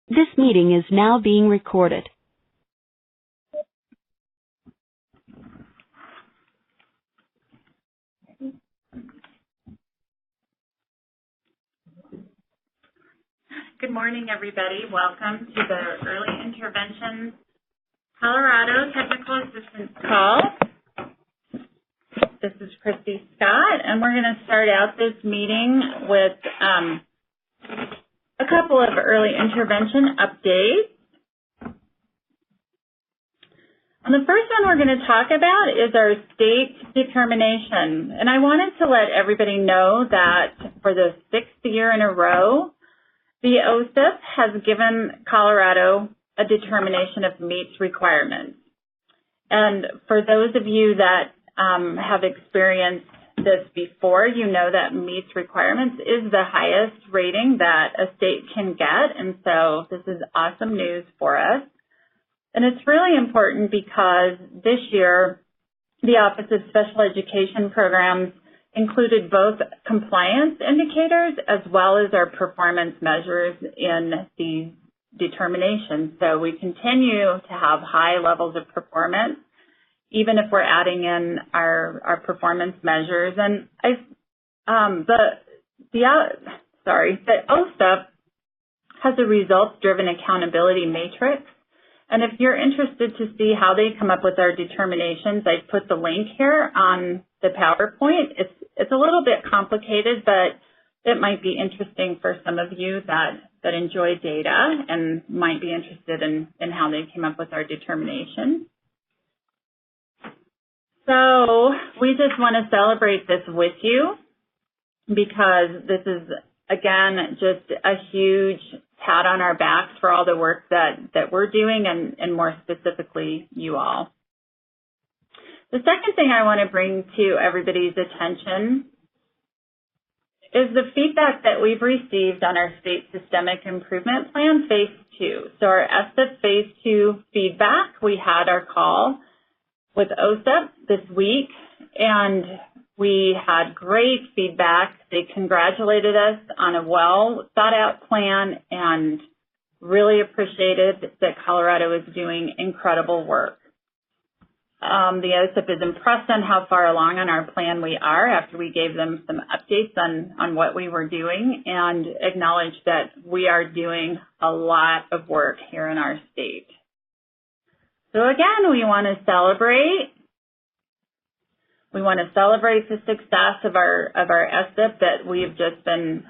This meeting is now being recorded. Good morning, everybody. Welcome to the Early Intervention Colorado Technical Assistance Call. This is Christy Scott, and we're going to start out this meeting with a couple of early intervention updates. And the first one we're going to talk about is our state determination. And I wanted to let everybody know that for the 6th year in a row, the OSIP has given Colorado a determination of meets requirements. And for those of you that have experienced this before, you know that meets requirements is the highest rating that a state can get. And so this is awesome news for us. And it's really important because this year, the Office of Special Education Programs included both compliance indicators as well as our performance measures in these determinations. So we continue to have high levels of performance, even if we're adding in our performance measures. And the OSIP has a results-driven accountability matrix. And if you're interested to see how they come up with our determinations, I put the link here on the PowerPoint. It's a little bit complicated, but it might be interesting for some of you that enjoy data and might be interested in how they came up with our determination. So we just want to celebrate this with you because this is, again, just a huge pat on our backs for all the work that we're doing and more specifically you all. The second thing I want to bring to everybody's attention is the feedback that we've received on our State Systemic Improvement Plan Phase 2. So our SIP Phase 2 feedback, we had our call with OSIP this week, and we had great feedback. They congratulated us on a well-thought-out plan and really appreciated that Colorado is doing incredible work. The OSIP is impressed on how far along on our plan we are after we gave them some updates on what we were doing and acknowledged that we are doing a lot of work here in our state. So again, we want to celebrate. We want to celebrate the success of our SIP that we've just been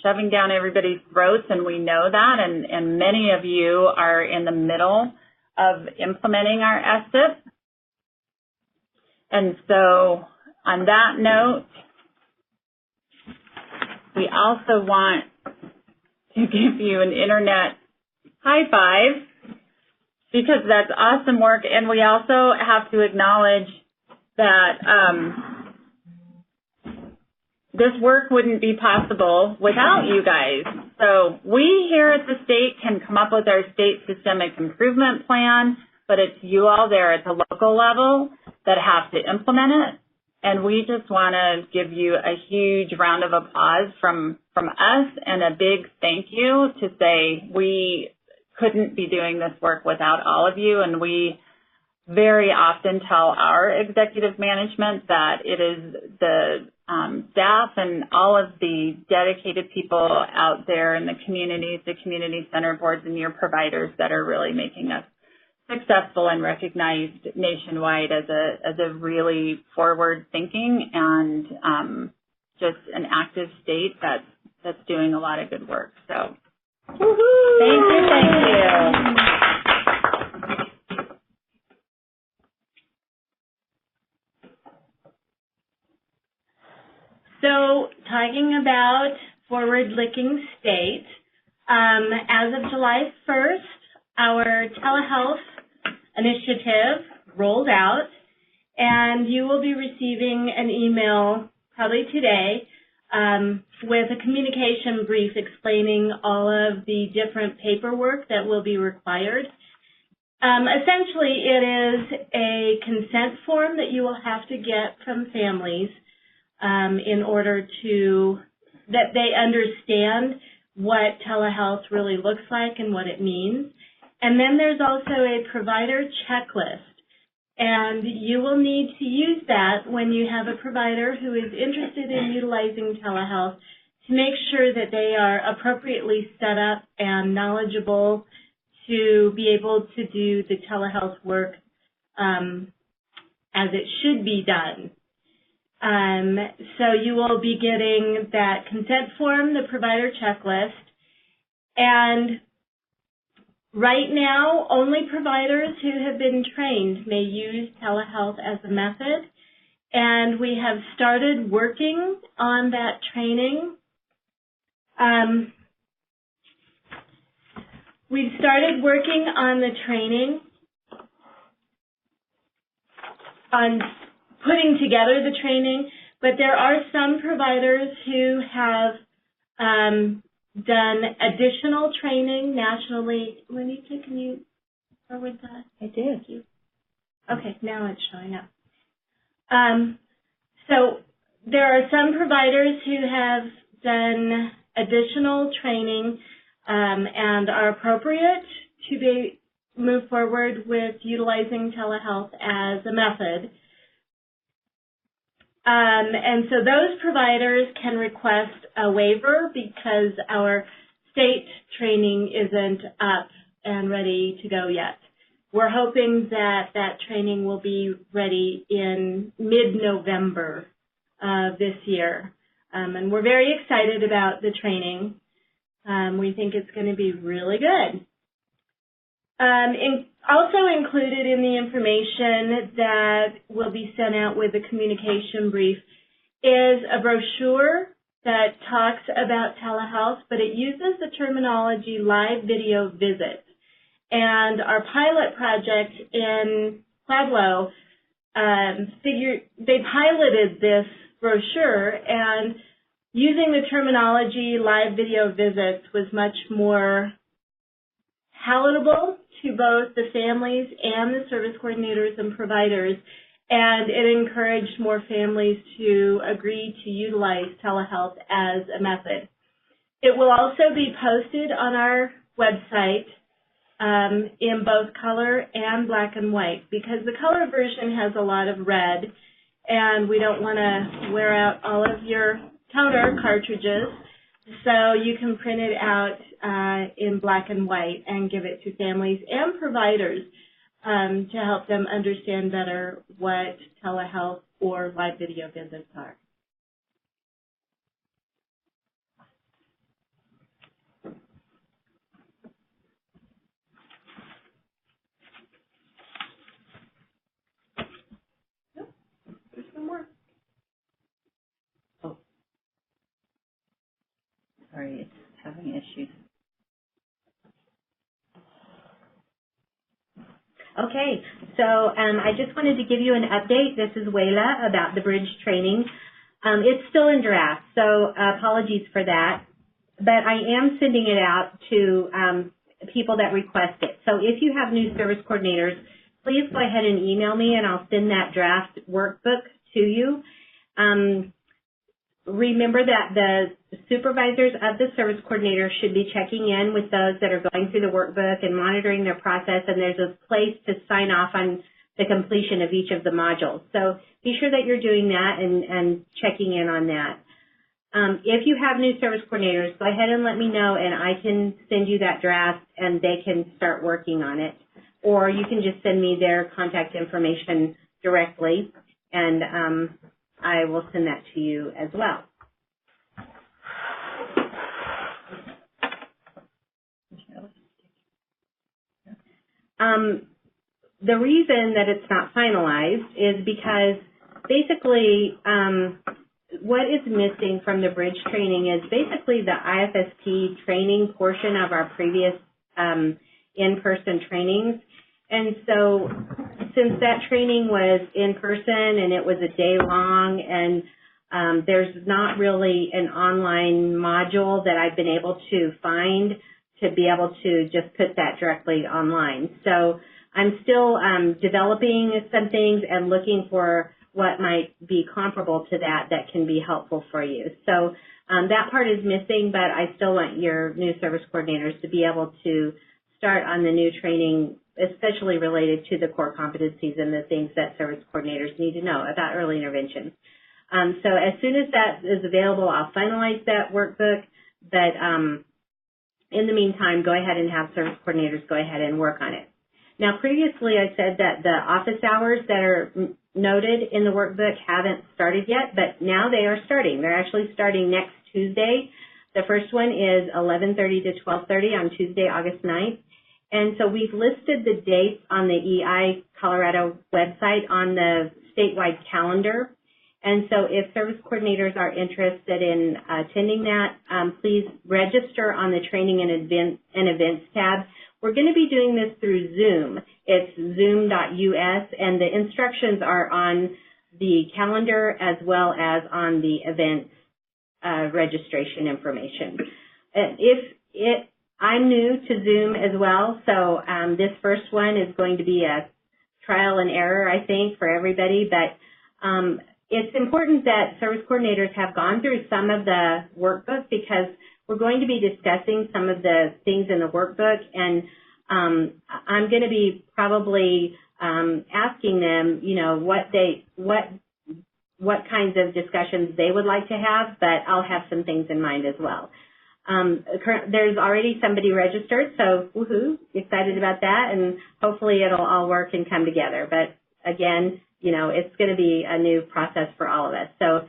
shoving down everybody's throats, and we know that, and many of you are in the middle of implementing our SIP. And so on that note, we also want to give you an internet high five because that's awesome work, and we also have to acknowledge that this work wouldn't be possible without you guys. So we here at the state can come up with our state systemic improvement plan, but it's you all there at the local level that have to implement it. And we just want to give you a huge round of applause from us and a big thank you to say we couldn't be doing this work without all of you. And we very often tell our executive management that it is the staff and all of the dedicated people out there in the communities, the community center boards, and your providers that are really making us successful and recognized nationwide as a really forward-thinking and just an active state that's doing a lot of good work. So, woo-hoo! Thank you. So, talking about forward-looking state, as of July 1st, our telehealth initiative rolled out, and you will be receiving an email probably today with a communication brief explaining all of the different paperwork that will be required. Essentially, it is a consent form that you will have to get from families in order that they understand what telehealth really looks like and what it means. And then there's also a provider checklist. And you will need to use that when you have a provider who is interested in utilizing telehealth to make sure that they are appropriately set up and knowledgeable to be able to do the telehealth work as it should be done. So you will be getting that consent form, the provider checklist, and right now, only providers who have been trained may use telehealth as a method, and we have started working on that training. We've started working on the training, on putting together the training, but there are some providers who have done additional training nationally. Juanita, can you forward that? I did. Thank you. Okay, now it's showing up. So there are some providers who have done additional training and are appropriate to move forward with utilizing telehealth as a method. And so those providers can request a waiver because our state training isn't up and ready to go yet. We're hoping that that training will be ready in mid-November of this year. And we're very excited about the training. We think it's going to be really good. Also included in the information that will be sent out with the communication brief is a brochure that talks about telehealth, but it uses the terminology live video visit. And our pilot project in Pueblo, they piloted this brochure, and using the terminology live video visits was much more palatable to both the families and the service coordinators and providers, and it encouraged more families to agree to utilize telehealth as a method. It will also be posted on our website in both color and black and white, because the color version has a lot of red, and we don't want to wear out all of your toner cartridges. So you can print it out in black and white and give it to families and providers to help them understand better what telehealth or live video visits are. Nope, there's some more. Sorry, it's having issues. Okay, so I just wanted to give you an update. This is Wayla about the bridge training. It's still in draft, so apologies for that. But I am sending it out to people that request it. So if you have new service coordinators, please go ahead and email me, and I'll send that draft workbook to you. Remember that the supervisors of the service coordinator should be checking in with those that are going through the workbook and monitoring their process, and there's a place to sign off on the completion of each of the modules. So be sure that you're doing that and checking in on that. If you have new service coordinators, go ahead and let me know, and I can send you that draft and they can start working on it. Or you can just send me their contact information directly, and I will send that to you as well. The reason that it's not finalized is because basically what is missing from the bridge training is basically the IFSP training portion of our previous in-person trainings. And so since that training was in person and it was a day long, and there's not really an online module that I've been able to find to be able to just put that directly online. So I'm still developing some things and looking for what might be comparable to that can be helpful for you. So that part is missing, but I still want your new service coordinators to be able to start on the new training, especially related to the core competencies and the things that service coordinators need to know about early intervention. So as soon as that is available, I'll finalize that workbook, but in the meantime, go ahead and have service coordinators go ahead and work on it. Now, previously I said that the office hours that are noted in the workbook haven't started yet, but now they are starting. They're actually starting next Tuesday. The first one is 11:30 to 12:30 on Tuesday, August 9th. And so we've listed the dates on the EI Colorado website on the statewide calendar. And so if service coordinators are interested in attending that, please register on the Training and Events tab. We're going to be doing this through Zoom. It's zoom.us, and the instructions are on the calendar as well as on the event registration information. I'm new to Zoom as well, so this first one is going to be a trial and error, I think, for everybody, but it's important that service coordinators have gone through some of the workbook because we're going to be discussing some of the things in the workbook, and I'm going to be probably asking them, you know, what kinds of discussions they would like to have, but I'll have some things in mind as well. There's already somebody registered, so woohoo, excited about that, and hopefully it'll all work and come together. But again, you know, it's going to be a new process for all of us. So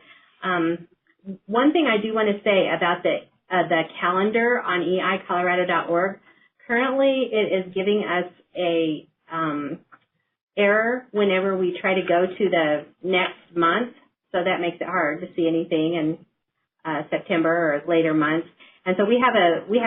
one thing I do want to say about the calendar on eicolorado.org, currently it is giving us a error whenever we try to go to the next month, so that makes it hard to see anything in September or later months. And so we have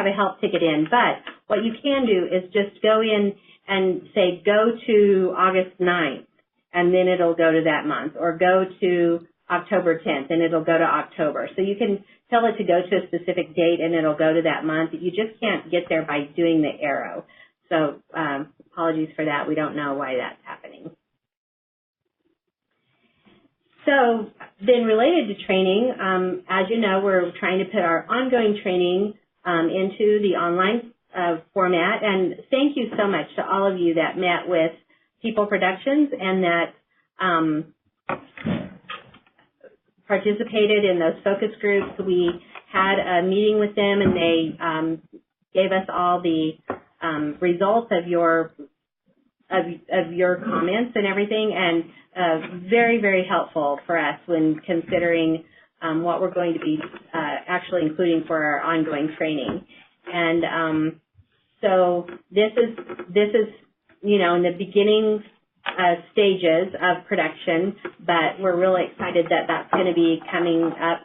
a help ticket in, but what you can do is just go in and say go to August 9th, and then it'll go to that month, or go to October 10th, and it'll go to October. So you can tell it to go to a specific date, and it'll go to that month. You just can't get there by doing the arrow. So apologies for that. We don't know why that's happening. So then related to training, as you know, we're trying to put our ongoing training into the online format. And thank you so much to all of you that met with People Productions and that participated in those focus groups. We had a meeting with them, and they gave us all the results of your comments and everything, and very, very helpful for us when considering what we're going to be actually including for our ongoing training. And so this is you know, in the beginning stages of production, but we're really excited that that's going to be coming up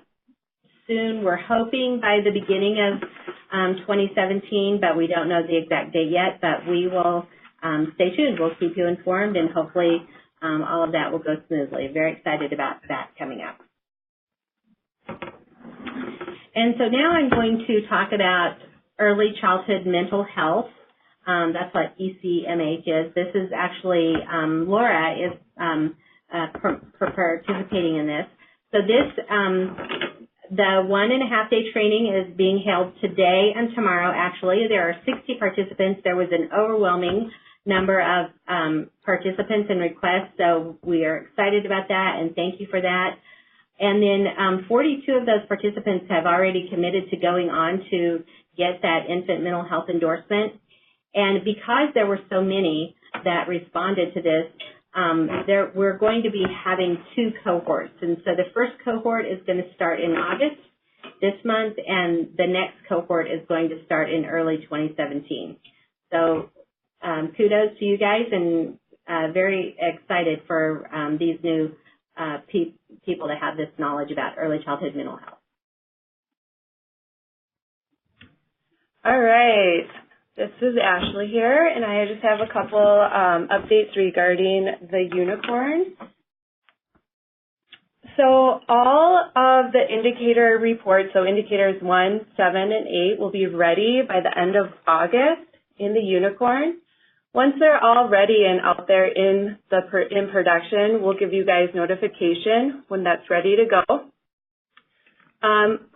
soon. We're hoping by the beginning of 2017, but we don't know the exact date yet, but we will stay tuned. We'll keep you informed, and hopefully all of that will go smoothly. Very excited about that coming up. And so now I'm going to talk about early childhood mental health. That's what ECMH is. This is actually, Laura is participating in this. So this, the 1.5-day training is being held today and tomorrow, actually. There are 60 participants. There was an overwhelming number of participants and requests, so we are excited about that, and thank you for that. And then 42 of those participants have already committed to going on to get that infant mental health endorsement. And because there were so many that responded to this, we're going to be having 2 cohorts. And so the first cohort is going to start in August this month, and the next cohort is going to start in early 2017. So kudos to you guys, and very excited for these new people to have this knowledge about early childhood mental health. All right. This is Ashley here, and I just have a couple updates regarding the unicorn. So all of the indicator reports, so indicators 1, 7, and 8, will be ready by the end of August in the unicorn. Once they're all ready and out there in production, we'll give you guys notification when that's ready to go.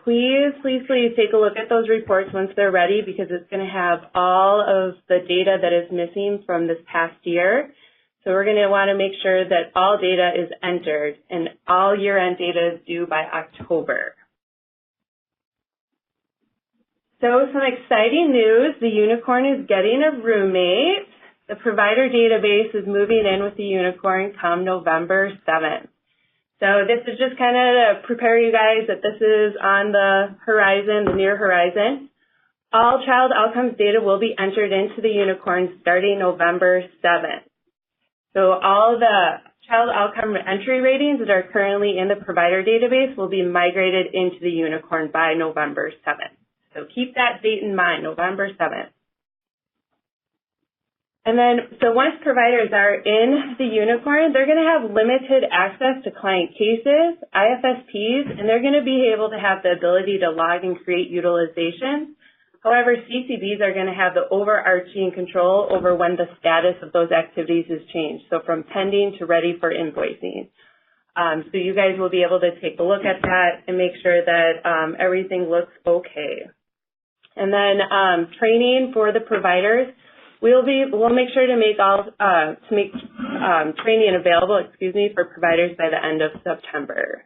Please take a look at those reports once they're ready, because it's going to have all of the data that is missing from this past year. So we're going to want to make sure that all data is entered, and all year-end data is due by October. So some exciting news, the Unicorn is getting a roommate. The provider database is moving in with the Unicorn come November 7th. So this is just kind of to prepare you guys that this is on the horizon, the near horizon. All child outcomes data will be entered into the Unicorn starting November 7th. So all the child outcome entry ratings that are currently in the provider database will be migrated into the Unicorn by November 7th. So keep that date in mind, November 7th. And then, so once providers are in the Unicorn, they're going to have limited access to client cases, IFSPs, and they're going to be able to have the ability to log and create utilization. However, CCBs are going to have the overarching control over when the status of those activities is changed, so from pending to ready for invoicing. So you guys will be able to take a look at that and make sure that everything looks okay. And then training for the providers, we'll make sure to make training available, for providers by the end of September.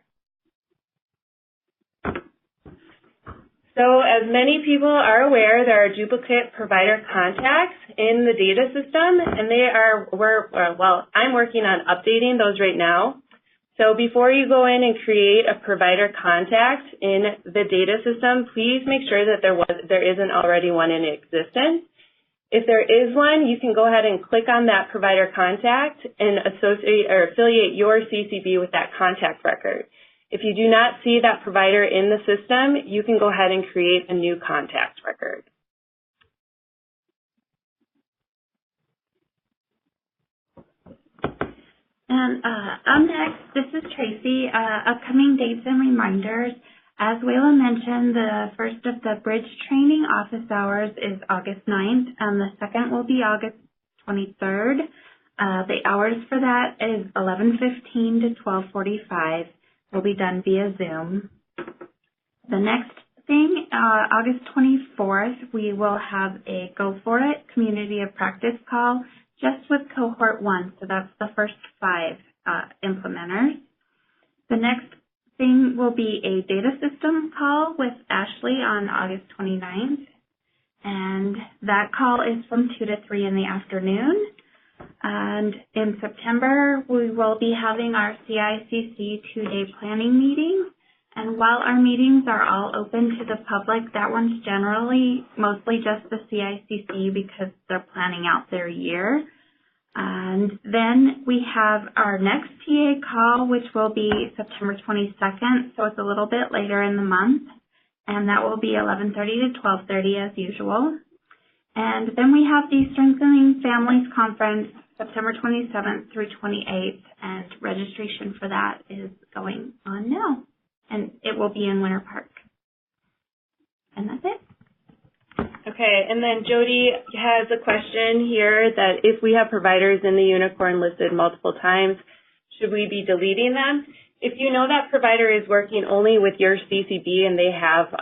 So as many people are aware, there are duplicate provider contacts in the data system, and I'm working on updating those right now. So before you go in and create a provider contact in the data system, please make sure that there isn't already one in existence. If there is one, you can go ahead and click on that provider contact and affiliate your CCB with that contact record. If you do not see that provider in the system, you can go ahead and create a new contact record. And up next, this is Tracy. Upcoming dates and reminders. As Wayla mentioned, the first of the bridge training office hours is August 9th, and the second will be August 23rd. The hours for that is 11:15 to 12:45. Will be done via Zoom. The next thing, August 24th, we will have a Go For It Community of Practice call just with Cohort 1, so that's the first 5 implementers. The next thing will be a data system call with Ashley on August 29th, and that call is from 2 to 3 in the afternoon. And in September, we will be having our CICC 2-day planning meeting. And while our meetings are all open to the public, that one's generally mostly just the CICC because they're planning out their year. And then we have our next TA call, which will be September 22nd, so it's a little bit later in the month. And that will be 11:30 to 12:30 as usual. And then we have the Strengthening Families Conference, September 27th through 28th, and registration for that is going on now. And it will be in Winter Park. And that's it. Okay, and then Jody has a question here that if we have providers in the Unicorn listed multiple times, should we be deleting them? If you know that provider is working only with your CCB and they have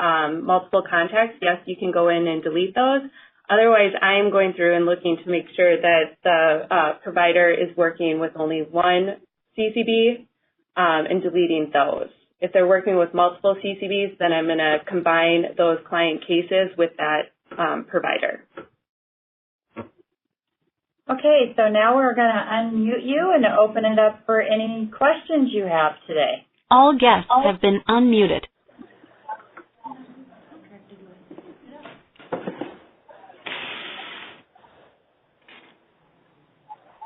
multiple contacts, yes, you can go in and delete those. Otherwise, I'm going through and looking to make sure that the provider is working with only one CCB and deleting those. If they're working with multiple CCBs, then I'm going to combine those client cases with that provider. Okay, so now we're going to unmute you and open it up for any questions you have today. All guests have been unmuted.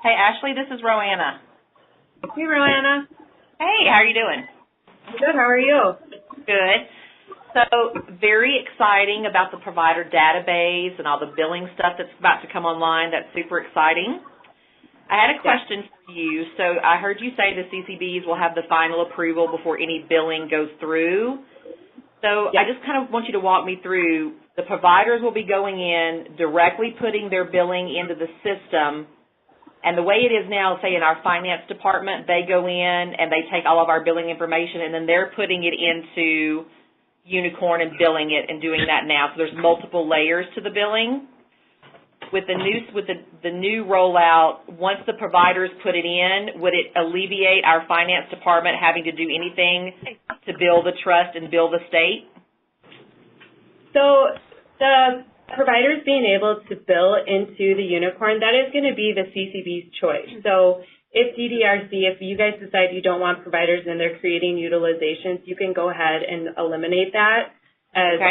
Hey, Ashley, this is Roanna. Hey, Roanna. Hey, how are you doing? Good, how are you? Good. So, very exciting about the provider database and all the billing stuff that's about to come online. That's super exciting. I had a question for you. So, I heard you say the CCBs will have the final approval before any billing goes through. So I just kind of want you to walk me through, the providers will be going in, directly putting their billing into the system, and the way it is now, say in our finance department, they go in and they take all of our billing information and then they're putting it into Unicorn and billing it and doing that now. So there's multiple layers to the billing. With the new rollout, once the providers put it in, would it alleviate our finance department having to do anything to bill the trust and bill the state? So the providers being able to bill into the Unicorn, that is going to be the CCB's choice. So if DDRC, if you guys decide you don't want providers and they're creating utilizations, you can go ahead and eliminate that as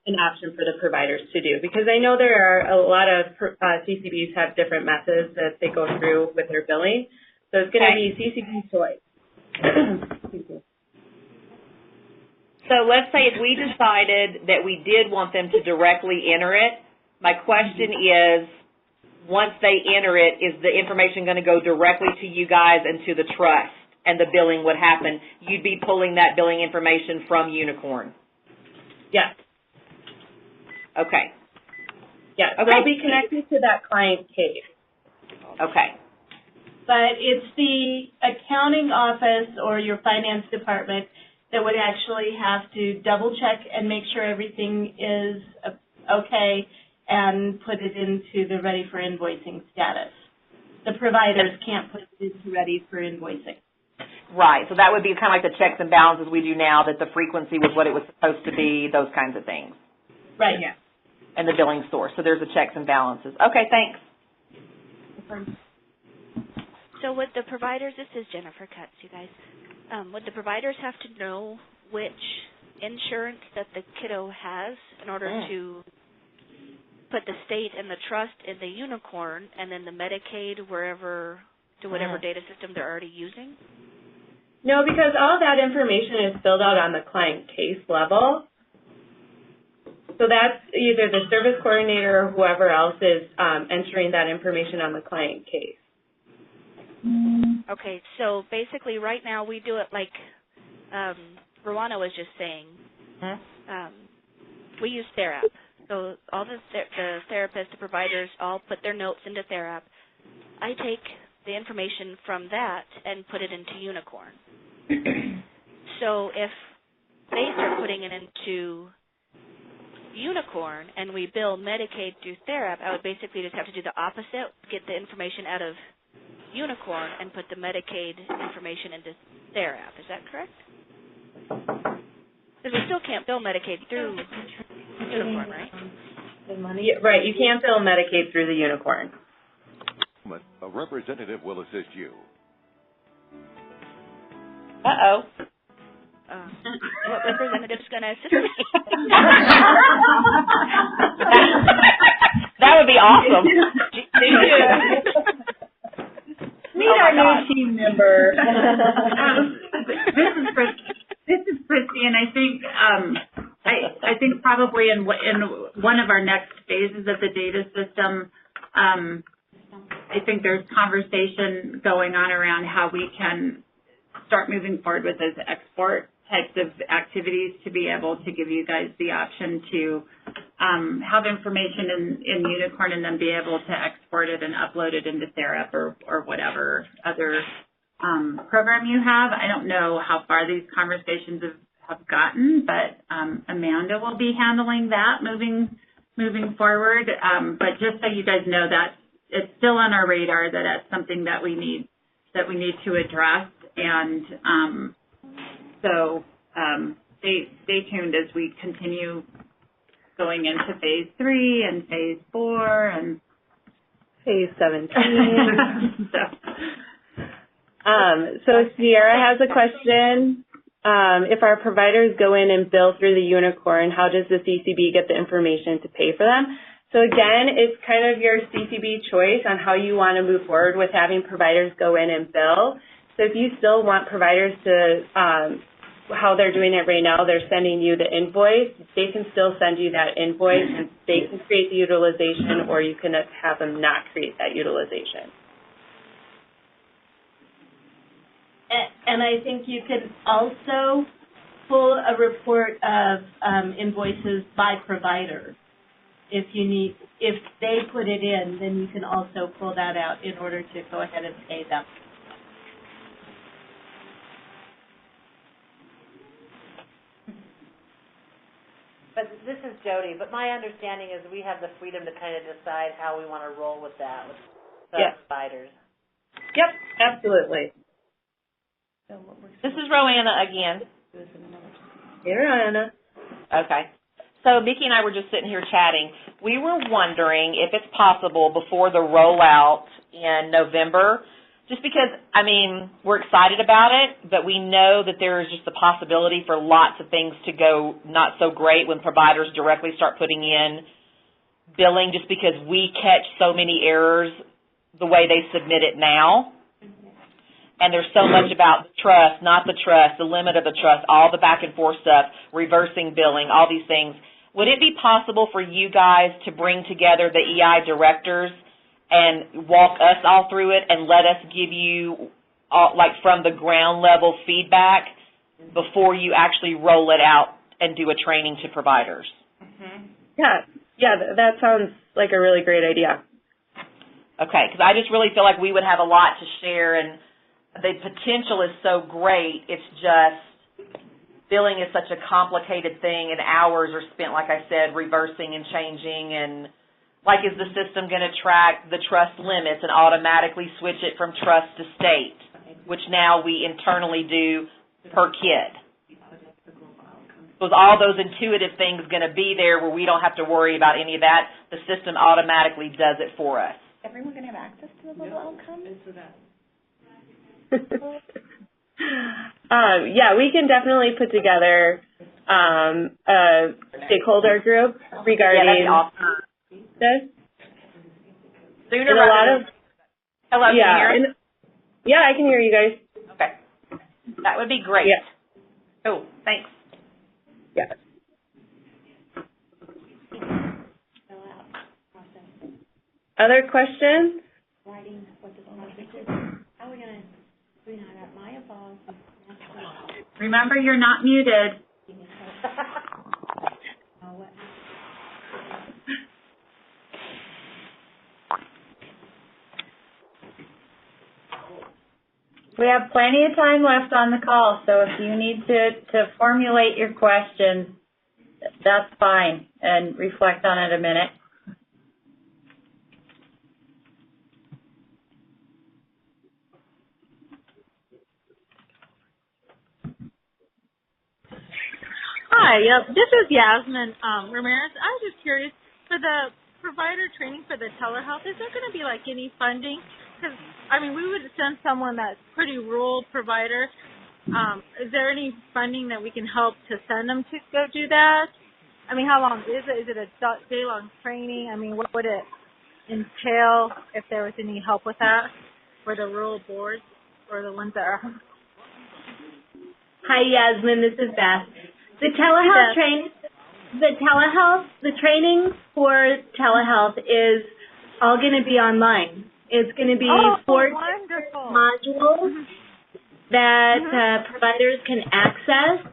an option for the providers to do. Because I know there are a lot of CCBs have different methods that they go through with their billing. So it's going to be CCB's choice. So let's say if we decided that we did want them to directly enter it, my question is, once they enter it, is the information going to go directly to you guys and to the trust, and the billing would happen? You'd be pulling that billing information from Unicorn? Yes. Okay. Yes, they'll be connected to that client case. Okay. But it's the accounting office or your finance department that would actually have to double check and make sure everything is okay and put it into the ready for invoicing status. The providers can't put it into ready for invoicing. Right. So that would be kind of like the checks and balances we do now, that the frequency was what it was supposed to be, those kinds of things. Right. Yeah. And the billing source. So there's the checks and balances. Okay, thanks. So would the providers, this is Jennifer Cutts, you guys, would the providers have to know which insurance that the kiddo has in order to put the state and the trust in the Unicorn and then the Medicaid wherever, to whatever data system they're already using? No, because all that information is filled out on the client case level. So that's either the service coordinator or whoever else is entering that information on the client case. Okay, so basically right now we do it like Rowana was just saying. We use TheraP. So all the therapists, the providers all put their notes into TheraP. I take the information from that and put it into Unicorn. So if they start putting it into Unicorn and we bill Medicaid through TheraP, I would basically just have to do the opposite, get the information out of Unicorn and put the Medicaid information into TheraP. Is that correct? Because we still can't bill Medicaid through Unicorn, right? Yeah, right. You can't bill Medicaid through the Unicorn. A representative will assist you. Uh-oh. What representative's going to assist me? That would be awesome. Meet our new team member. This is Christy, and I think probably in one of our next phases of the data system, I think there's conversation going on around how we can start moving forward with those export types of activities to be able to give you guys the option to have information in Unicorn and then be able to export it and upload it into TheraP or whatever other program you have. I don't know how far these conversations have gotten, but Amanda will be handling that moving forward. But just so you guys know that it's still on our radar, that that's something that we need to address, and so stay tuned as we continue going into phase 3 and phase 4 and phase 17. So Sierra has a question. If our providers go in and bill through the Unicorn, how does the CCB get the information to pay for them? So again, it's kind of your CCB choice on how you want to move forward with having providers go in and bill. So if you still want providers to, how they're doing it right now, they're sending you the invoice, they can still send you that invoice and they can create the utilization, or you can have them not create that utilization. And I think you could also pull a report of invoices by provider. If they put it in, then you can also pull that out in order to go ahead and pay them. But this is Jody, but my understanding is we have the freedom to kind of decide how we want to roll with that with the providers. Yep, absolutely. This is Roanna again. Hey, Roanna. Okay. So Vicki and I were just sitting here chatting. We were wondering if it's possible before the rollout in November, just because, I mean, we're excited about it, but we know that there is just a possibility for lots of things to go not so great when providers directly start putting in billing, just because we catch so many errors the way they submit it now. And there's so much about the trust, not the trust, the limit of the trust, all the back and forth stuff, reversing billing, all these things. Would it be possible for you guys to bring together the EI directors and walk us all through it and let us give you, like, from the ground level feedback before you actually roll it out and do a training to providers? Yeah, that sounds like a really great idea. Okay, because I just really feel like we would have a lot to share, and the potential is so great. It's just billing is such a complicated thing, and hours are spent, like I said, reversing and changing. And, like, is the system going to track the trust limits and automatically switch it from trust to state, which now we internally do per kid? Was all those intuitive things going to be there where we don't have to worry about any of that? The system automatically does it for us. Everyone going to have access to the mobile outcome? Yeah, we can definitely put together a stakeholder group regarding this. Sooner rather than... Hello, can you hear us? Yeah, I can hear you guys. Okay. That would be great. Yeah. Oh, thanks. Yeah. Other questions? Remember, you're not muted. We have plenty of time left on the call, so if you need to formulate your question, that's fine, and reflect on it a minute. Hi, this is Yasmin Ramirez. I was just curious, for the provider training for the telehealth, is there going to be, like, any funding? Because, I mean, we would send someone that's pretty rural provider. Is there any funding that we can help to send them to go do that? I mean, how long is it? Is it a day-long training? I mean, what would it entail if there was any help with that for the rural boards or the ones that are... Hi, Yasmin. This is Beth. The telehealth the training for telehealth is all going to be online. It's going to be 4 modules that providers can access,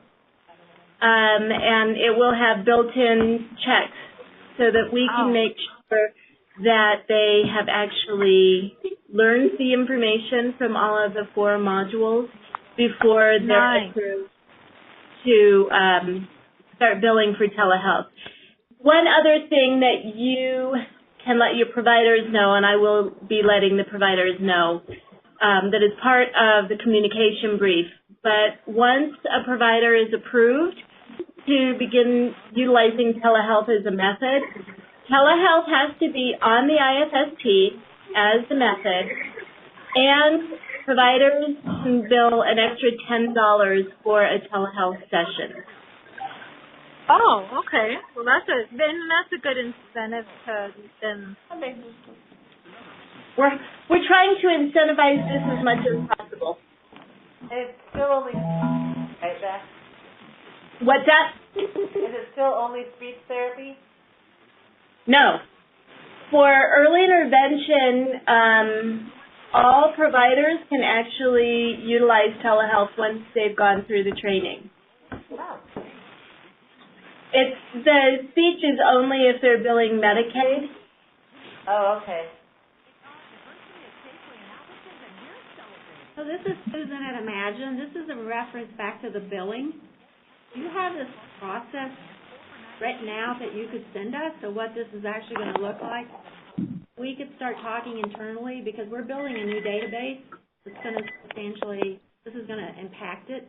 and it will have built-in checks so that we can make sure that they have actually learned the information from all of the 4 modules before they're approved to start billing for telehealth. One other thing that you can let your providers know, and I will be letting the providers know, that is part of the communication brief. But once a provider is approved to begin utilizing telehealth as a method, telehealth has to be on the IFST as the method, and providers can bill an extra $10 for a telehealth session. Oh, okay. Well, that's a good incentive to then. Okay. We're trying to incentivize this as much as possible. It's still only, right, Beth? What's that? Is it still only speech therapy? No. For early intervention, all providers can actually utilize telehealth once they've gone through the training. Oh. It's, the speech is only if they're billing Medicaid. Oh, okay. So this is Susan at Imagine. This is a reference back to the billing. Do you have this process written out that you could send us, so what this is actually going to look like? We could start talking internally because we're building a new database. It's going to substantially, this is going to impact it.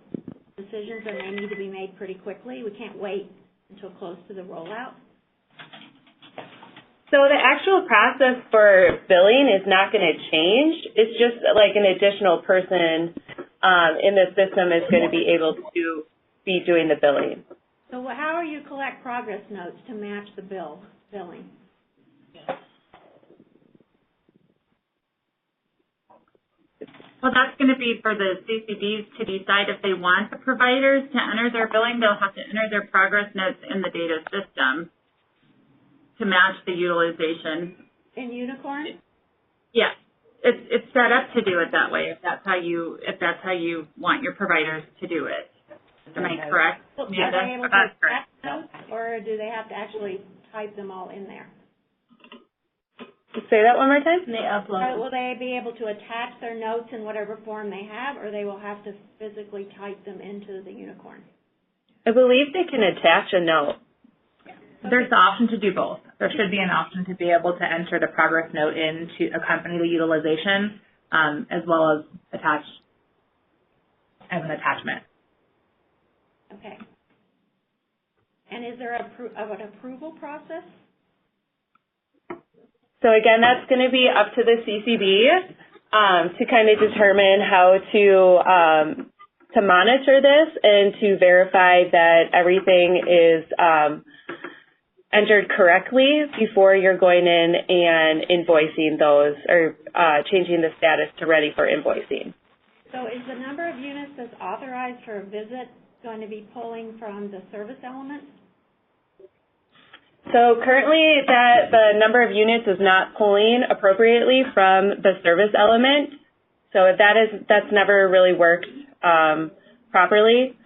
Decisions that may need to be made pretty quickly. We can't wait until close to the rollout. So the actual process for billing is not going to change. It's just like an additional person in the system is going to be able to be doing the billing. So how are you collect progress notes to match the billing? Well, that's going to be for the CCBs to decide if they want the providers to enter their billing. They'll have to enter their progress notes in the data system to match the utilization. In Unicorn? Yes, it's set up to do it that way. If that's how you want your providers to do it. Am I correct? Well, Yeah, are they able to that's attach correct. notes, or do they have to actually type them all in there? Say that one more time. They upload. Will they be able to attach their notes in whatever form they have, or they will have to physically type them into the Unicorn? I believe they can attach a note. There's the option to do both. There should be an option to be able to enter the progress note in to accompany the utilization, as well as attach as an attachment. Okay. And is there an approval process? So again, that's going to be up to the CCB to kind of determine how to monitor this and to verify that everything is entered correctly before you're going in and invoicing those or changing the status to ready for invoicing. So is the number of units that's authorized for a visit going to be pulling from the service element? So currently the number of units is not pulling appropriately from the service element. So that's never really worked properly.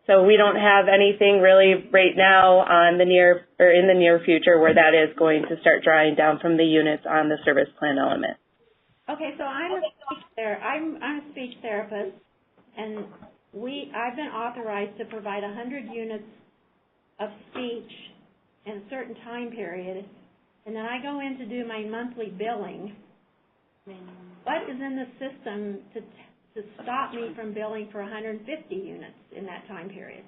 So we don't have anything really right now in the near future where that is going to start drawing down from the units on the service plan element. Okay, so I'm a speech therapist, and I've been authorized to provide 100 units of speech in a certain time period, and then I go in to do my monthly billing. What is in the system to stop me from billing for 150 units in that time period?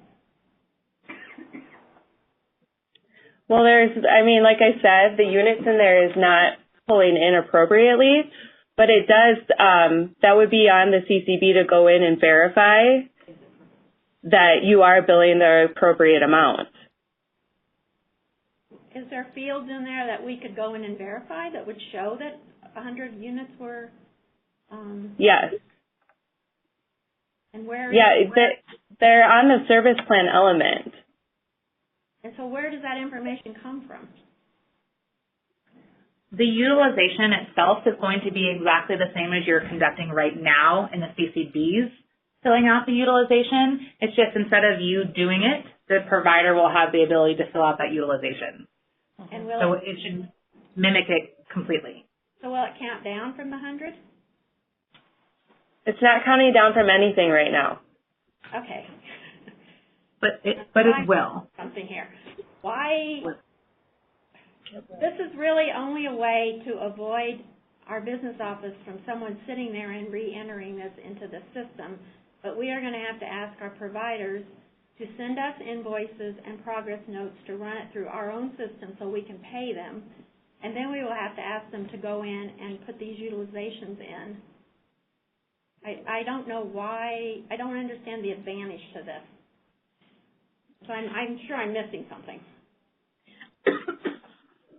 Well, like I said, the units in there is not pulling in appropriately, but it does, that would be on the CCB to go in and verify that you are billing the appropriate amount. Is there fields in there that we could go in and verify that would show that 100 units were? Yes. And where? Yeah, they're on the service plan element. And so where does that information come from? The utilization itself is going to be exactly the same as you're conducting right now in the CCBs, filling out the utilization. It's just instead of you doing it, the provider will have the ability to fill out that utilization. And so it should mimic it completely. So will it count down from the 100? It's not counting down from anything right now. Okay. But it will. Something here. Why? This is really only a way to avoid our business office from someone sitting there and re-entering this into the system. But we are going to have to ask our providers to send us invoices and progress notes to run it through our own system so we can pay them. And then we will have to ask them to go in and put these utilizations in. I don't know why, I don't understand the advantage to this. So I'm sure I'm missing something.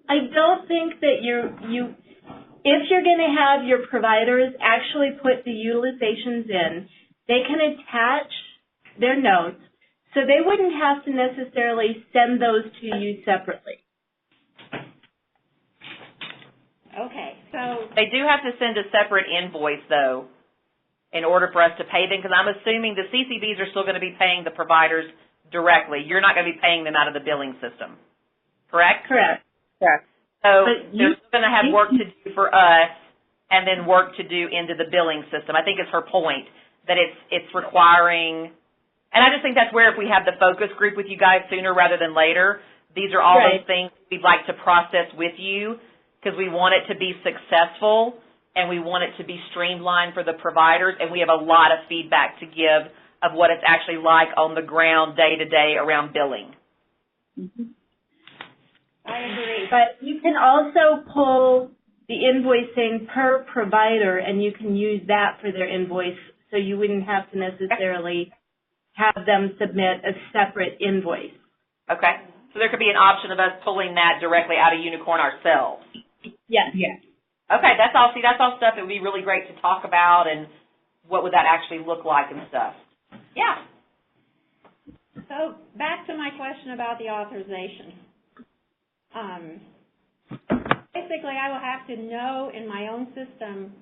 I don't think that if you're going to have your providers actually put the utilizations in, they can attach their notes, so they wouldn't have to necessarily send those to you separately. Okay, so they do have to send a separate invoice, though, in order for us to pay them, because I'm assuming the CCBs are still going to be paying the providers directly. You're not going to be paying them out of the billing system, correct? Correct. Correct. So they're still going to have work to do for us and then work to do into the billing system. I think it's her point that it's requiring, and I just think that's where if we have the focus group with you guys sooner rather than later, these are all those things we'd like to process with you because we want it to be successful and we want it to be streamlined for the providers, and we have a lot of feedback to give of what it's actually like on the ground day-to-day around billing. Mm-hmm. I agree. But you can also pull the invoicing per provider, and you can use that for their invoice, so you wouldn't have to necessarily have them submit a separate invoice. Okay. So there could be an option of us pulling that directly out of Unicorn ourselves. Yes. Yes. Okay, that's all stuff that would be really great to talk about, and what would that actually look like and stuff. Yeah. So back to my question about the authorization. Basically, I will have to know in my own system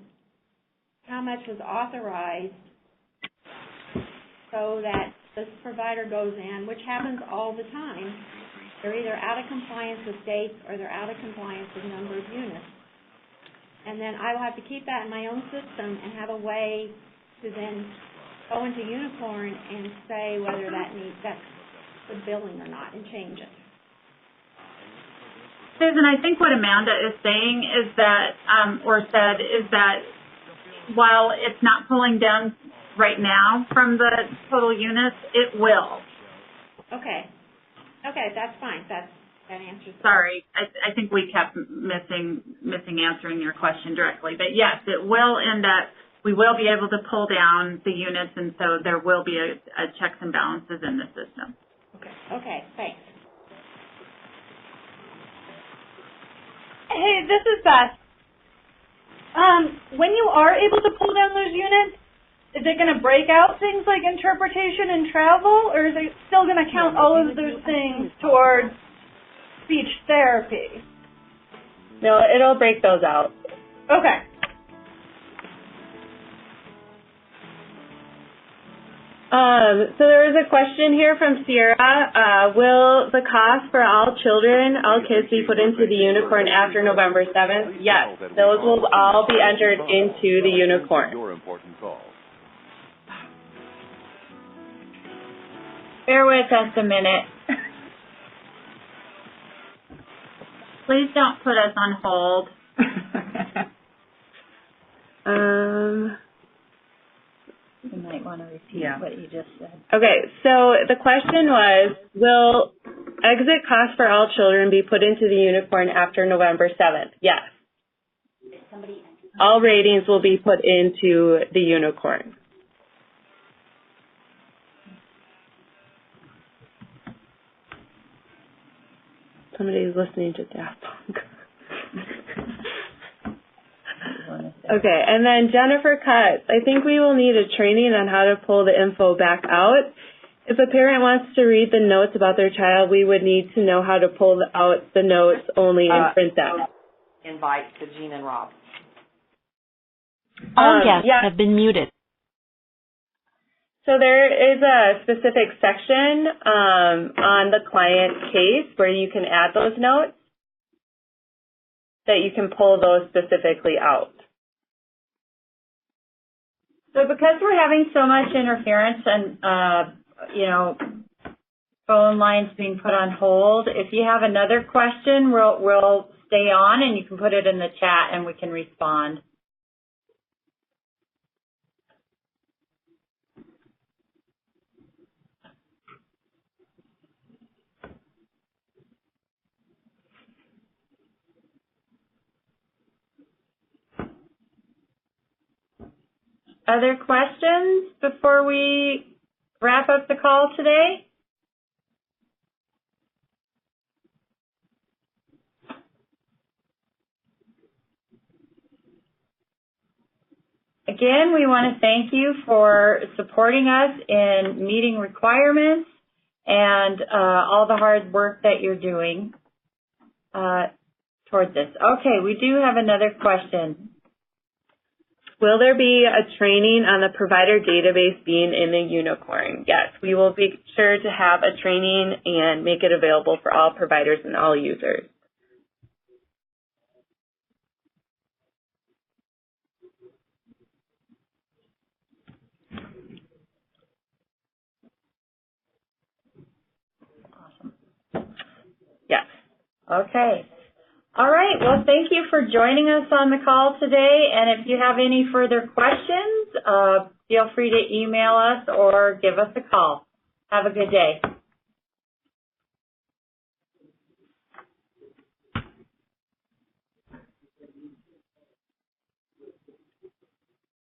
how much was authorized so that this provider goes in, which happens all the time. They're either out of compliance with dates or they're out of compliance with number of units. And then I will have to keep that in my own system and have a way to then go into Unicorn and say whether that's the billing or not and change it. Susan, I think what Amanda is saying is that, or said, is that while it's not pulling down right now from the total units, it will. Okay. Okay, that's fine. That answers. Sorry, I think we kept missing answering your question directly. But yes, it will end up, we will be able to pull down the units, and so there will be a checks and balances in the system. Okay. Okay, thanks. Hey, this is Beth. When you are able to pull down those units, is it going to break out things like interpretation and travel, or is it still going to count all of those things towards speech therapy? No, it'll break those out. Okay. So there was a question here from Sierra. Will the cost for all children, all kids be put into the Unicorn after November 7th? Yes, those will all be entered into the Unicorn. Your important call. Bear with us a minute. Please don't put us on hold. You might want to repeat what you just said. Okay, so the question was, will exit costs for all children be put into the Unicorn after November 7th? Yes. All ratings will be put into the Unicorn. Somebody's listening to Daft Punk. Okay, and then Jennifer Cutts. I think we will need a training on how to pull the info back out. If a parent wants to read the notes about their child, we would need to know how to pull out the notes only and print them. Invite to Jean and Rob. All guests have been muted. So there is a specific section on the client case where you can add those notes that you can pull those specifically out. So because we're having so much interference and, phone lines being put on hold, if you have another question, we'll stay on and you can put it in the chat and we can respond. Other questions before we wrap up the call today? Again, we want to thank you for supporting us in meeting requirements and all the hard work that you're doing towards this. Okay, we do have another question. Will there be a training on the provider database being in the Unicorn? Yes, we will be sure to have a training and make it available for all providers and all users. Yes. Okay. All right. Well, thank you for joining us on the call today. And if you have any further questions, feel free to email us or give us a call. Have a good day.